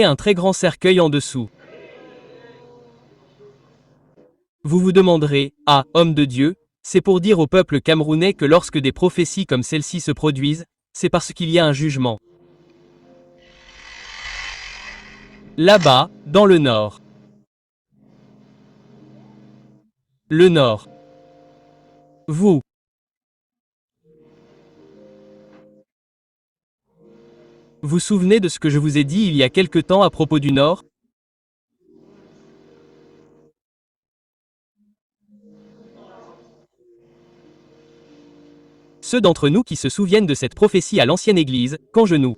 un très grand cercueil en dessous. Vous vous demanderez, ah, homme de Dieu, c'est pour dire au peuple camerounais que lorsque des prophéties comme celle-ci se produisent, c'est parce qu'il y a un jugement. Là-bas, dans le nord. Le nord. Vous. Vous souvenez de ce que je vous ai dit il y a quelque temps à propos du nord? Ceux d'entre nous qui se souviennent de cette prophétie à l'ancienne Église, quand je nous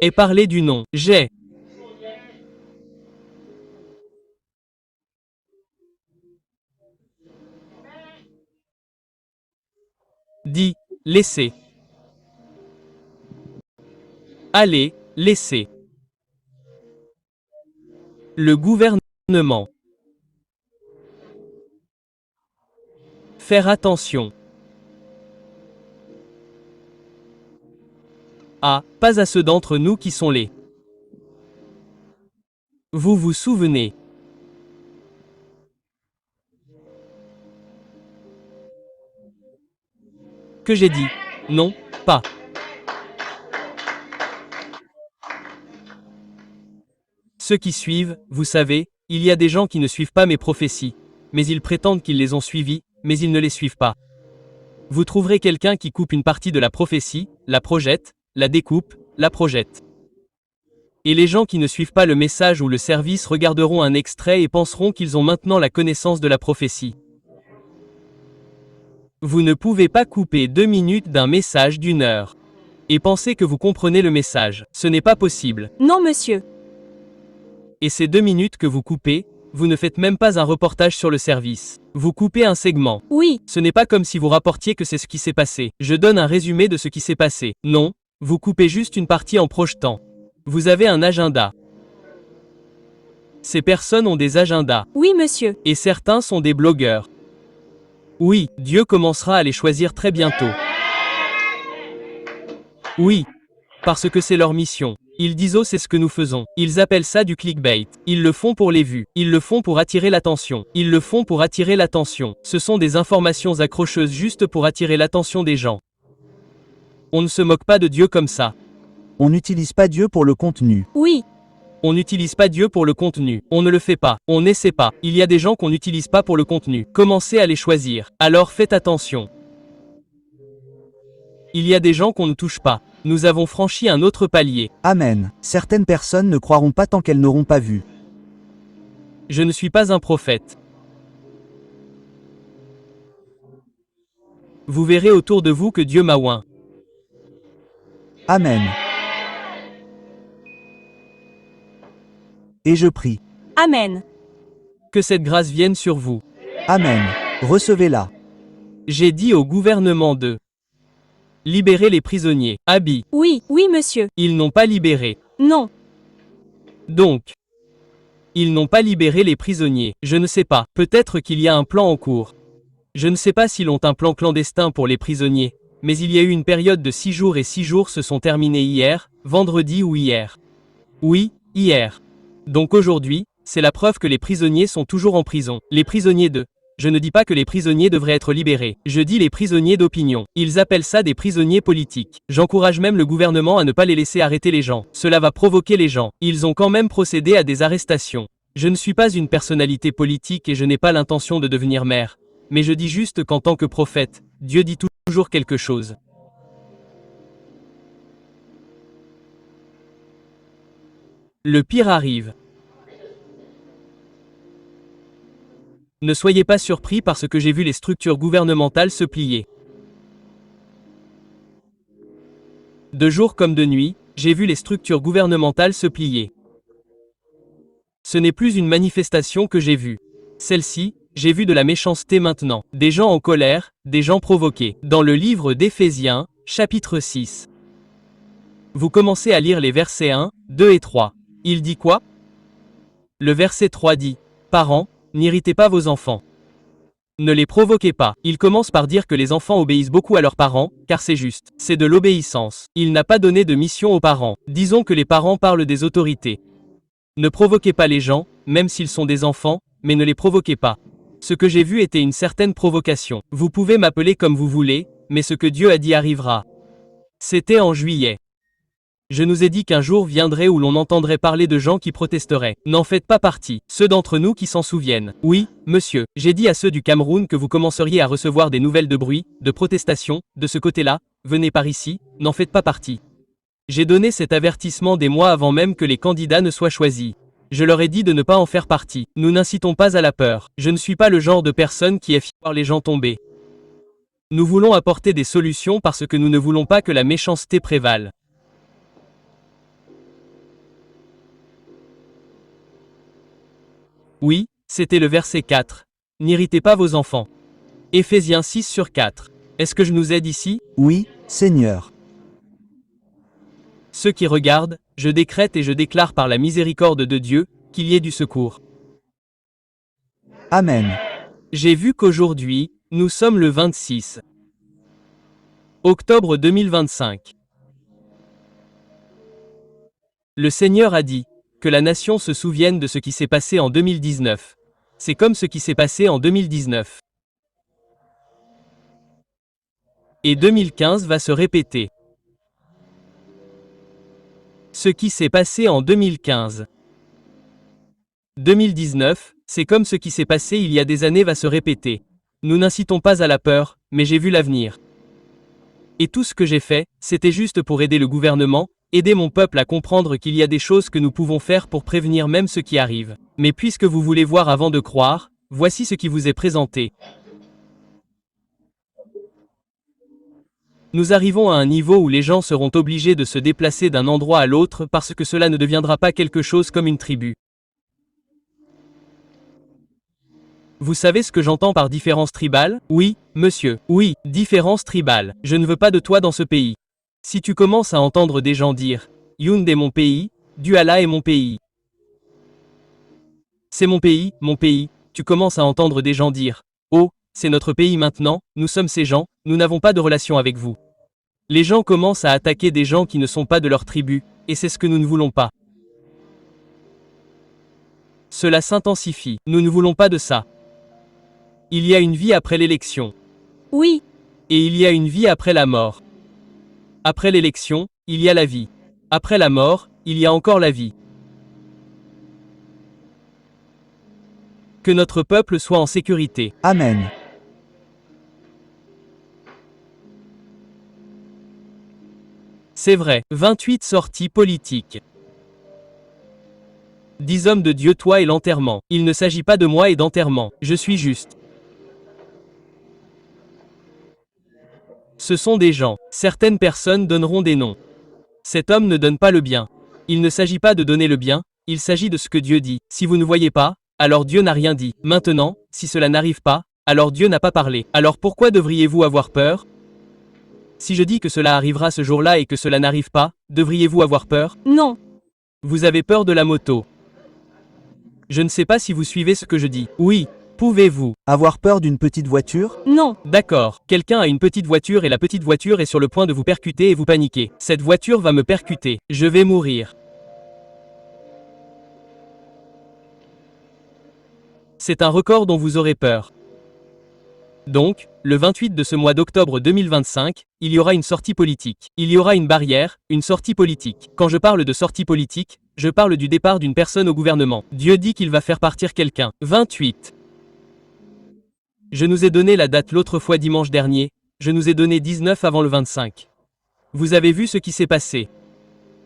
ai parlé du nom, j'ai dit, laissez. Allez, laissez. Le gouvernement. Faire attention. Ah, pas à ceux d'entre nous qui sont les. Vous vous souvenez. Que j'ai dit. Non, pas. Ceux qui suivent, vous savez, il y a des gens qui ne suivent pas mes prophéties, mais ils prétendent qu'ils les ont suivies, mais ils ne les suivent pas. Vous trouverez quelqu'un qui coupe une partie de la prophétie, la projette, la découpe, la projette. Et les gens qui ne suivent pas le message ou le service regarderont un extrait et penseront qu'ils ont maintenant la connaissance de la prophétie. Vous ne pouvez pas couper 2 minutes d'un message d'1 heure. Et penser que vous comprenez le message. Ce n'est pas possible. Non, monsieur. Et ces 2 minutes que vous coupez, vous ne faites même pas un reportage sur le service. Vous coupez un segment. Oui. Ce n'est pas comme si vous rapportiez que c'est ce qui s'est passé. Je donne un résumé de ce qui s'est passé. Non, vous coupez juste une partie en projetant. Vous avez un agenda. Ces personnes ont des agendas. Oui, monsieur. Et certains sont des blogueurs. Oui, Dieu commencera à les choisir très bientôt. Oui, parce que c'est leur mission. Ils disent oh c'est ce que nous faisons. Ils appellent ça du clickbait. Ils le font pour les vues. Ils le font pour attirer l'attention. Ils le font pour attirer l'attention. Ce sont des informations accrocheuses juste pour attirer l'attention des gens. On ne se moque pas de Dieu comme ça. On n'utilise pas Dieu pour le contenu. Oui. On n'utilise pas Dieu pour le contenu. On ne le fait pas. On n'essaie pas. Il y a des gens qu'on n'utilise pas pour le contenu. Commencez à les choisir. Alors faites attention. Il y a des gens qu'on ne touche pas. Nous avons franchi un autre palier. Amen. Certaines personnes ne croiront pas tant qu'elles n'auront pas vu. Je ne suis pas un prophète. Vous verrez autour de vous que Dieu m'a oint. Amen. Et je prie. Amen. Que cette grâce vienne sur vous. Amen. Recevez-la. J'ai dit au gouvernement de libérer les prisonniers. Abi. Oui, oui, monsieur. Ils n'ont pas libéré. Non. Donc, ils n'ont pas libéré les prisonniers. Je ne sais pas. Peut-être qu'il y a un plan en cours. Je ne sais pas s'ils ont un plan clandestin pour les prisonniers, mais il y a eu une période de 6 jours et 6 jours se sont terminés hier, vendredi ou hier. Oui, hier. Donc aujourd'hui, c'est la preuve que les prisonniers sont toujours en prison. Les prisonniers de... Je ne dis pas que les prisonniers devraient être libérés. Je dis les prisonniers d'opinion. Ils appellent ça des prisonniers politiques. J'encourage même le gouvernement à ne pas les laisser arrêter les gens. Cela va provoquer les gens. Ils ont quand même procédé à des arrestations. Je ne suis pas une personnalité politique et je n'ai pas l'intention de devenir maire. Mais je dis juste qu'en tant que prophète, Dieu dit toujours quelque chose. Le pire arrive. Ne soyez pas surpris parce que j'ai vu les structures gouvernementales se plier. De jour comme de nuit, j'ai vu les structures gouvernementales se plier. Ce n'est plus une manifestation que j'ai vue. Celle-ci, j'ai vu de la méchanceté maintenant. Des gens en colère, des gens provoqués. Dans le livre d'Éphésiens, chapitre 6. Vous commencez à lire les versets 1, 2 et 3. Il dit quoi? Le verset 3 dit « Parents, n'irritez pas vos enfants. Ne les provoquez pas. Il commence par dire que les enfants obéissent beaucoup à leurs parents, car c'est juste. C'est de l'obéissance. Il n'a pas donné de mission aux parents. Disons que les parents parlent des autorités. Ne provoquez pas les gens, même s'ils sont des enfants, mais ne les provoquez pas. Ce que j'ai vu était une certaine provocation. Vous pouvez m'appeler comme vous voulez, mais ce que Dieu a dit arrivera. C'était en juillet. Je nous ai dit qu'un jour viendrait où l'on entendrait parler de gens qui protesteraient. N'en faites pas partie. Ceux d'entre nous qui s'en souviennent. Oui, monsieur, j'ai dit à ceux du Cameroun que vous commenceriez à recevoir des nouvelles de bruit, de protestation, de ce côté-là, venez par ici, n'en faites pas partie. J'ai donné cet avertissement des mois avant même que les candidats ne soient choisis. Je leur ai dit de ne pas en faire partie. Nous n'incitons pas à la peur. Je ne suis pas le genre de personne qui est fière de voir les gens tomber. Nous voulons apporter des solutions parce que nous ne voulons pas que la méchanceté prévale. Oui, c'était le verset 4. N'irritez pas vos enfants. Éphésiens 6/4. Est-ce que je nous aide ici? Oui, Seigneur. Ceux qui regardent, je décrète et je déclare par la miséricorde de Dieu, qu'il y ait du secours. Amen. J'ai vu qu'aujourd'hui, nous sommes le 26 octobre 2025. Le Seigneur a dit que la nation se souvienne de ce qui s'est passé en 2019. C'est comme ce qui s'est passé en 2019. Et 2015 va se répéter. Ce qui s'est passé en 2015. 2019, c'est comme ce qui s'est passé il y a des années va se répéter. Nous n'incitons pas à la peur, mais j'ai vu l'avenir. Et tout ce que j'ai fait, c'était juste pour aider le gouvernement, aider mon peuple à comprendre qu'il y a des choses que nous pouvons faire pour prévenir même ce qui arrive. Mais puisque vous voulez voir avant de croire, voici ce qui vous est présenté. Nous arrivons à un niveau où les gens seront obligés de se déplacer d'un endroit à l'autre parce que cela ne deviendra pas quelque chose comme une tribu. Vous savez ce que j'entends par différence tribale? Oui, monsieur. Oui, différence tribale. Je ne veux pas de toi dans ce pays. Si tu commences à entendre des gens dire « Yound est mon pays, Douala est mon pays. C'est mon pays, tu commences à entendre des gens dire « Oh, c'est notre pays maintenant, nous sommes ces gens, nous n'avons pas de relation avec vous. » Les gens commencent à attaquer des gens qui ne sont pas de leur tribu, et c'est ce que nous ne voulons pas. Cela s'intensifie. Nous ne voulons pas de ça. Il y a une vie après l'élection. Oui. Et il y a une vie après la mort. Après l'élection, il y a la vie. Après la mort, il y a encore la vie. Que notre peuple soit en sécurité. Amen. C'est vrai. 28 sorties politiques. 10 hommes de Dieu, toi et l'enterrement. Il ne s'agit pas de moi et d'enterrement. Je suis juste. Ce sont des gens. Certaines personnes donneront des noms. Cet homme ne donne pas le bien. Il ne s'agit pas de donner le bien, il s'agit de ce que Dieu dit. Si vous ne voyez pas, alors Dieu n'a rien dit. Maintenant, si cela n'arrive pas, alors Dieu n'a pas parlé. Alors pourquoi devriez-vous avoir peur? Si je dis que cela arrivera ce jour-là et que cela n'arrive pas, devriez-vous avoir peur? Non. Vous avez peur de la moto. Je ne sais pas si vous suivez ce que je dis. Oui. Pouvez-vous Avoir peur d'une petite voiture? Non. D'accord. Quelqu'un a une petite voiture et la petite voiture est sur le point de vous percuter et vous paniquez. Cette voiture va me percuter. Je vais mourir. C'est un record dont vous aurez peur. Donc, le 28 de ce mois d'octobre 2025, il y aura une sortie politique. Il y aura une barrière, une sortie politique. Quand je parle de sortie politique, je parle du départ d'une personne au gouvernement. Dieu dit qu'il va faire partir quelqu'un. 28. Je nous ai donné la date l'autre fois dimanche dernier, je nous ai donné 19 avant le 25. Vous avez vu ce qui s'est passé.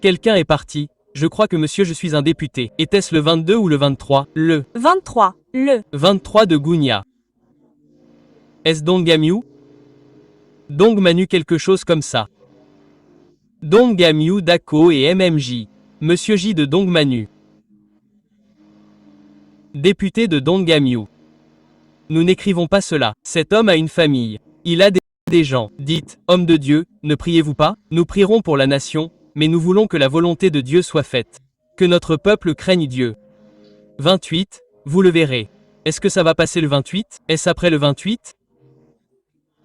Quelqu'un est parti, je crois que monsieur je suis un député. Était-ce le 22 ou le 23? Le 23. Le 23 de Gounia. Est-ce Dongamiu? Dongmanu quelque chose comme ça. Dongamiu Dako et MMJ. Monsieur J de Dongmanu. Député de Dongamiu. Nous n'écrivons pas cela. Cet homme a une famille. Il a des gens. Dites, homme de Dieu, ne priez-vous pas? Nous prierons pour la nation, mais nous voulons que la volonté de Dieu soit faite. Que notre peuple craigne Dieu. 28, vous le verrez. Est-ce que ça va passer le 28? Est-ce après le 28?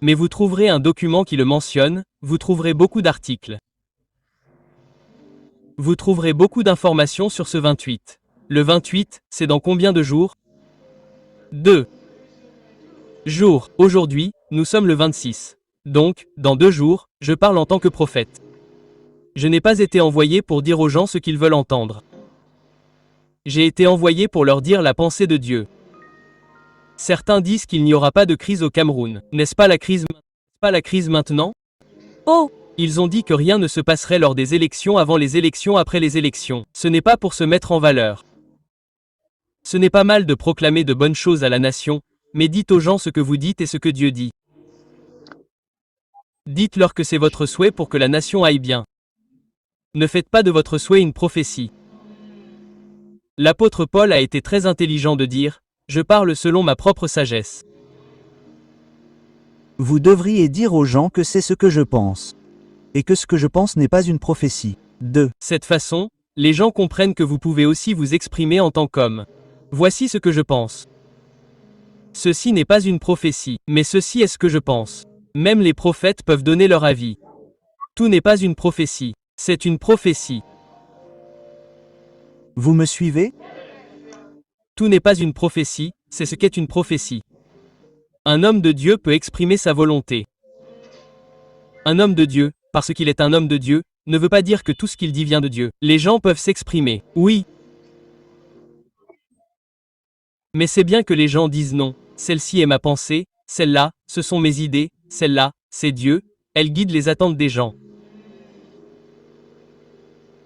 Mais vous trouverez un document qui le mentionne, vous trouverez beaucoup d'articles. Vous trouverez beaucoup d'informations sur ce 28. Le 28, c'est dans combien de jours? 2 jours. Aujourd'hui, nous sommes le 26. Donc, dans 2 jours, je parle en tant que prophète. Je n'ai pas été envoyé pour dire aux gens ce qu'ils veulent entendre. J'ai été envoyé pour leur dire la pensée de Dieu. Certains disent qu'il n'y aura pas de crise au Cameroun. N'est-ce pas la crise maintenant? Oh, Ils ont dit que rien ne se passerait lors des élections avant les élections après les élections. Ce n'est pas pour se mettre en valeur. Ce n'est pas mal de proclamer de bonnes choses à la nation, mais dites aux gens ce que vous dites et ce que Dieu dit. Dites-leur que c'est votre souhait pour que la nation aille bien. Ne faites pas de votre souhait une prophétie. L'apôtre Paul a été très intelligent de dire « Je parle selon ma propre sagesse ». Vous devriez dire aux gens que c'est ce que je pense. Et que ce que je pense n'est pas une prophétie. 2. Cette façon, les gens comprennent que vous pouvez aussi vous exprimer en tant qu'homme. Voici ce que je pense. Ceci n'est pas une prophétie, mais ceci est ce que je pense. Même les prophètes peuvent donner leur avis. Tout n'est pas une prophétie, c'est une prophétie. Vous me suivez? Tout n'est pas une prophétie, c'est ce qu'est une prophétie. Un homme de Dieu peut exprimer sa volonté. Un homme de Dieu, parce qu'il est un homme de Dieu, ne veut pas dire que tout ce qu'il dit vient de Dieu. Les gens peuvent s'exprimer, oui. Mais c'est bien que les gens disent non. Celle-ci est ma pensée, celle-là, ce sont mes idées, celle-là, c'est Dieu, elle guide les attentes des gens.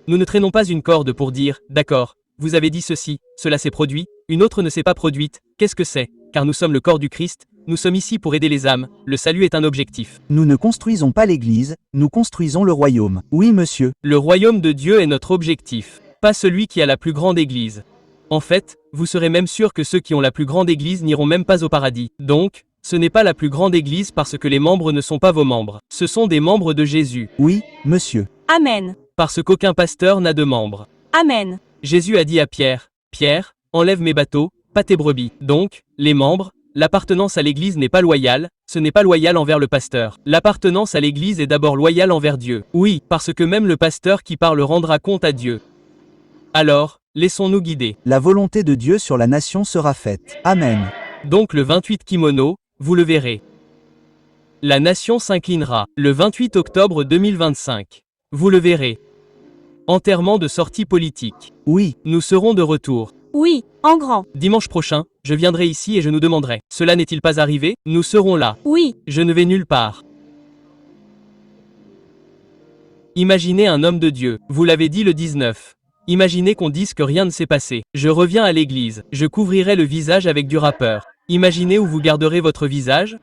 Nous ne traînons pas une corde pour dire, d'accord, vous avez dit ceci, cela s'est produit, une autre ne s'est pas produite, qu'est-ce que c'est? Car nous sommes le corps du Christ, nous sommes ici pour aider les âmes, le salut est un objectif. Nous ne construisons pas l'Église, nous construisons le royaume. Oui, monsieur. Le royaume de Dieu est notre objectif, pas celui qui a la plus grande église. En fait, vous serez même sûr que ceux qui ont la plus grande église n'iront même pas au paradis. Donc, ce n'est pas la plus grande église parce que les membres ne sont pas vos membres. Ce sont des membres de Jésus. Oui, monsieur. Amen. Parce qu'aucun pasteur n'a de membres. Amen. Jésus a dit à Pierre, « Pierre, enlève mes bateaux, pas tes brebis. » Donc, les membres, l'appartenance à l'église n'est pas loyale, ce n'est pas loyal envers le pasteur. L'appartenance à l'église est d'abord loyale envers Dieu. Oui, parce que même le pasteur qui parle rendra compte à Dieu. Alors, laissons-nous guider. La volonté de Dieu sur la nation sera faite. Amen. Donc le 28 kimono, vous le verrez. La nation s'inclinera, le 28 octobre 2025. Vous le verrez. Enterrement de sortie politique. Oui. Nous serons de retour. Oui, en grand. Dimanche prochain, je viendrai ici et je nous demanderai, cela n'est-il pas arrivé? Nous serons là. Oui, Je ne vais nulle part. Imaginez un homme de Dieu, vous l'avez dit le 19. Imaginez qu'on dise que rien ne s'est passé. Je reviens à l'église, je couvrirai le visage avec du râpeur. Imaginez où vous garderez votre visage?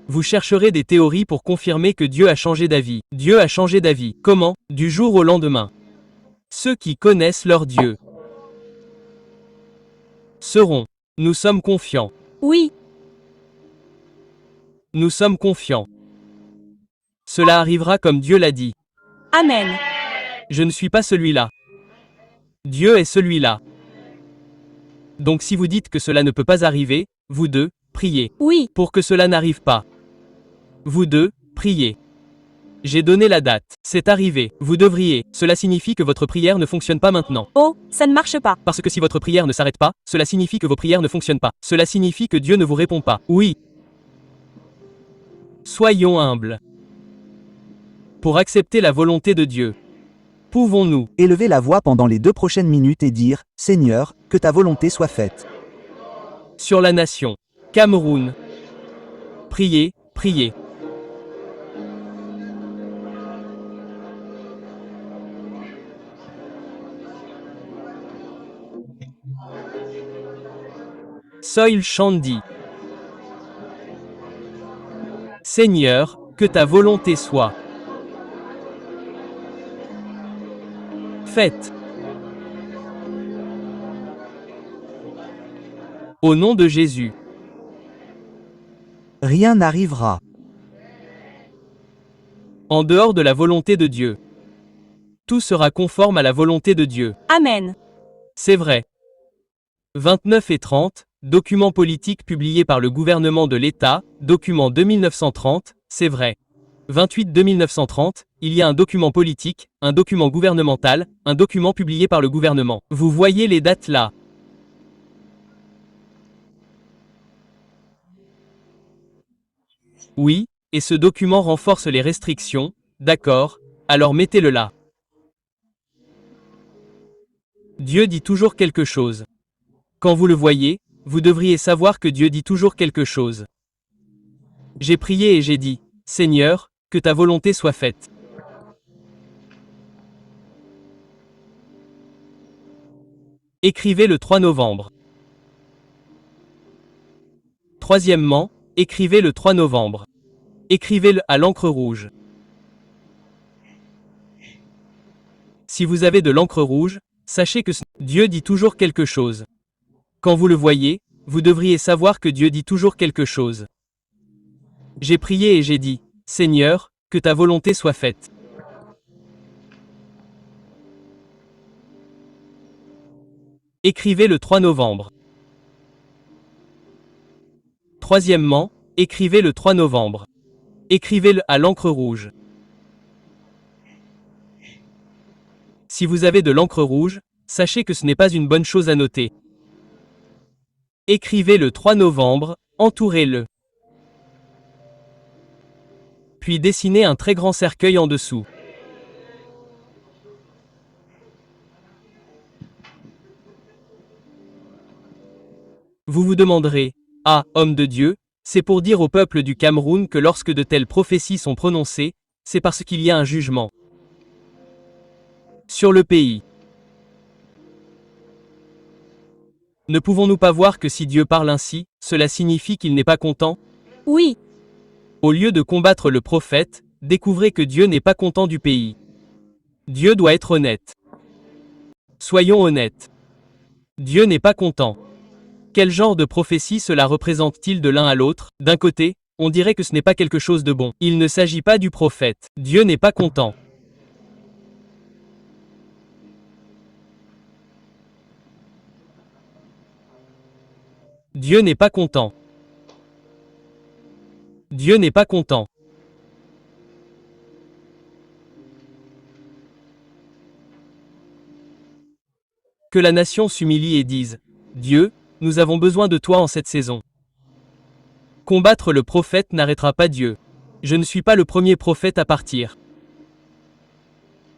Vous chercherez des théories pour confirmer que Dieu a changé d'avis. Dieu a changé d'avis. Comment? Du jour au lendemain. Ceux qui connaissent leur Dieu seront. Nous sommes confiants. oui, Nous sommes confiants. Cela arrivera comme Dieu l'a dit. Amen. Je ne suis pas celui-là. Dieu est celui-là. Donc si vous dites que cela ne peut pas arriver, vous deux, priez. Oui, Pour que cela n'arrive pas. Vous deux, priez. J'ai donné la date. C'est arrivé. Vous devriez. Cela signifie que votre prière ne fonctionne pas maintenant. oh, ça ne marche pas. Parce que si votre prière ne s'arrête pas, cela signifie que vos prières ne fonctionnent pas. Cela signifie que Dieu ne vous répond pas. Oui. Soyons humbles. Pour accepter la volonté de Dieu. Pouvons-nous, Élevez la voix pendant les 2 prochaines minutes et dire, Seigneur, que ta volonté soit faite. sur la nation, Cameroun, priez, priez. Soil Shandi. Seigneur, que ta volonté soit faite. Au nom de Jésus. Rien n'arrivera. En dehors de la volonté de Dieu. Tout sera conforme à la volonté de Dieu. Amen. C'est vrai. 29 et 30, document politique publié par le gouvernement de l'État, document 2930, c'est vrai. 28 2930, il y a un document politique, un document gouvernemental, un document publié par le gouvernement. Vous voyez les dates là. Oui, et ce document renforce les restrictions, d'accord, alors mettez-le là. Dieu dit toujours quelque chose. Quand vous le voyez, vous devriez savoir que Dieu dit toujours quelque chose. J'ai prié et j'ai dit, Seigneur, que ta volonté soit faite. Écrivez le 3 novembre. Troisièmement, écrivez le 3 novembre. Écrivez-le à l'encre rouge. Si vous avez de l'encre rouge, sachez que Dieu dit toujours quelque chose. Quand vous le voyez, vous devriez savoir que Dieu dit toujours quelque chose. J'ai prié et j'ai dit, Seigneur, que ta volonté soit faite. Écrivez le 3 novembre. Troisièmement, écrivez le 3 novembre. Écrivez-le à l'encre rouge. Si vous avez de l'encre rouge, sachez que ce n'est pas une bonne chose à noter. Écrivez le 3 novembre, entourez-le. Puis dessinez un très grand cercueil en dessous. Vous vous demanderez, ah, homme de Dieu, c'est pour dire au peuple du Cameroun que lorsque de telles prophéties sont prononcées, c'est parce qu'il y a un jugement sur le pays. Ne pouvons-nous pas voir que si Dieu parle ainsi, cela signifie qu'il n'est pas content? Oui. Au lieu de combattre le prophète, découvrez que Dieu n'est pas content du pays. Dieu doit être honnête. Soyons honnêtes. Dieu n'est pas content. Quel genre de prophétie cela représente-t-il de l'un à l'autre? D'un côté, on dirait que ce n'est pas quelque chose de bon. Il ne s'agit pas du prophète. Dieu n'est pas content. Dieu n'est pas content. Dieu n'est pas content. Que la nation s'humilie et dise, Dieu, nous avons besoin de toi en cette saison. Combattre le prophète n'arrêtera pas Dieu. Je ne suis pas le premier prophète à partir.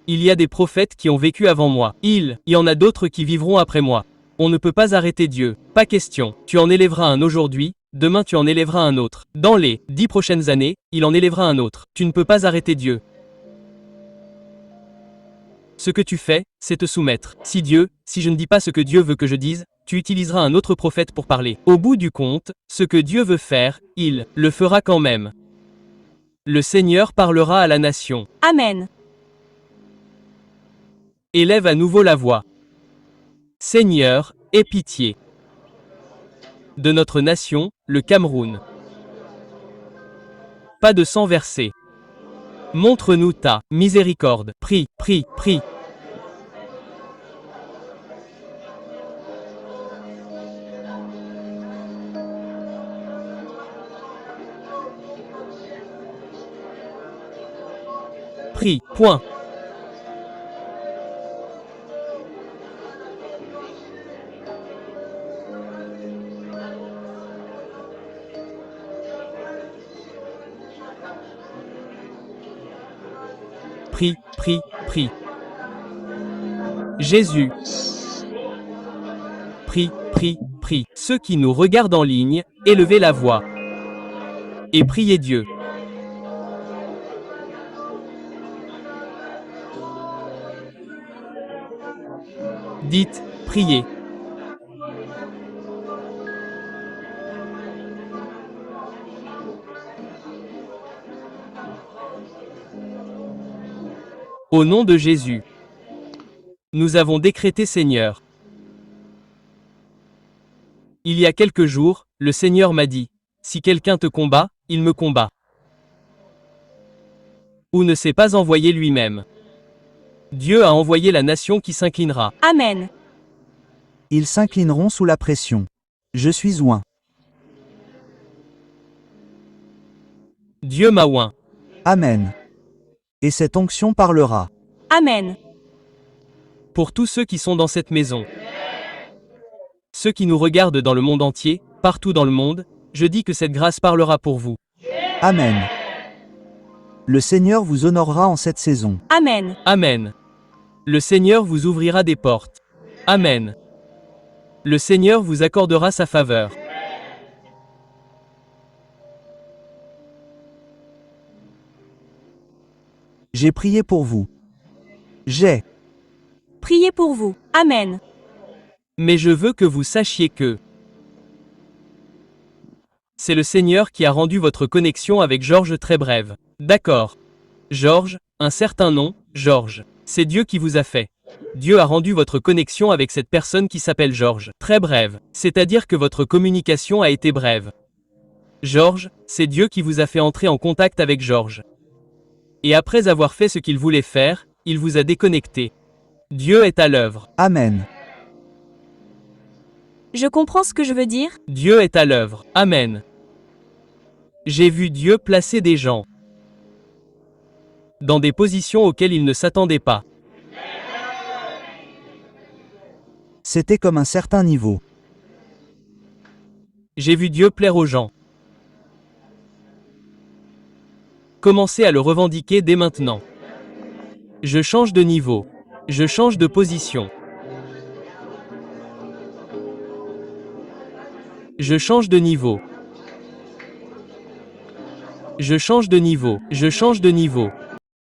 Il y a des prophètes qui ont vécu avant moi. Il y en a d'autres qui vivront après moi. On ne peut pas arrêter Dieu. Pas question. Tu en élèveras un aujourd'hui, demain tu en élèveras un autre. Dans les 10 prochaines années, il en élèvera un autre. Tu ne peux pas arrêter Dieu. Ce que tu fais, c'est te soumettre. Si je ne dis pas ce que Dieu veut que je dise, tu utiliseras un autre prophète pour parler. Au bout du compte, ce que Dieu veut faire, il le fera quand même. Le Seigneur parlera à la nation. Amen. Élève à nouveau la voix. Seigneur, aie pitié de notre nation, le Cameroun. Pas de sang versé. Montre-nous ta miséricorde. Prie, prie, prie. Prie, point. Prie, prie, prie. Jésus. Prie, prie, prie. Ceux qui nous regardent en ligne, élevez la voix. Et priez Dieu. Dites, priez. Au nom de Jésus. Nous avons décrété Seigneur. Il y a quelques jours, le Seigneur m'a dit, si quelqu'un te combat, il me combat. Ou ne s'est pas envoyé lui-même. Dieu a envoyé la nation qui s'inclinera. Amen. Ils s'inclineront sous la pression. Je suis oint. Dieu m'a oint. Amen. Et cette onction parlera. Amen. Pour tous ceux qui sont dans cette maison. Ceux qui nous regardent dans le monde entier, partout dans le monde, je dis que cette grâce parlera pour vous. Amen. Le Seigneur vous honorera en cette saison. Amen. Amen. Le Seigneur vous ouvrira des portes. Amen. Le Seigneur vous accordera sa faveur. J'ai prié pour vous. J'ai. Priez pour vous. Amen. Mais je veux que vous sachiez que c'est le Seigneur qui a rendu votre connexion avec Georges très brève. D'accord. Georges, un certain nom, Georges. C'est Dieu qui vous a fait. Dieu a rendu votre connexion avec cette personne qui s'appelle Georges très brève, c'est-à-dire que votre communication a été brève. Georges, c'est Dieu qui vous a fait entrer en contact avec Georges. Et après avoir fait ce qu'il voulait faire, il vous a déconnecté. Dieu est à l'œuvre. Amen. Je comprends ce que je veux dire. Dieu est à l'œuvre. Amen. J'ai vu Dieu placer des gens dans des positions auxquelles ils ne s'attendaient pas. C'était comme un certain niveau. J'ai vu Dieu plaire aux gens. Commencez à le revendiquer dès maintenant. Je change de niveau. Je change de position. Je change de niveau. Je change de niveau. Je change de niveau.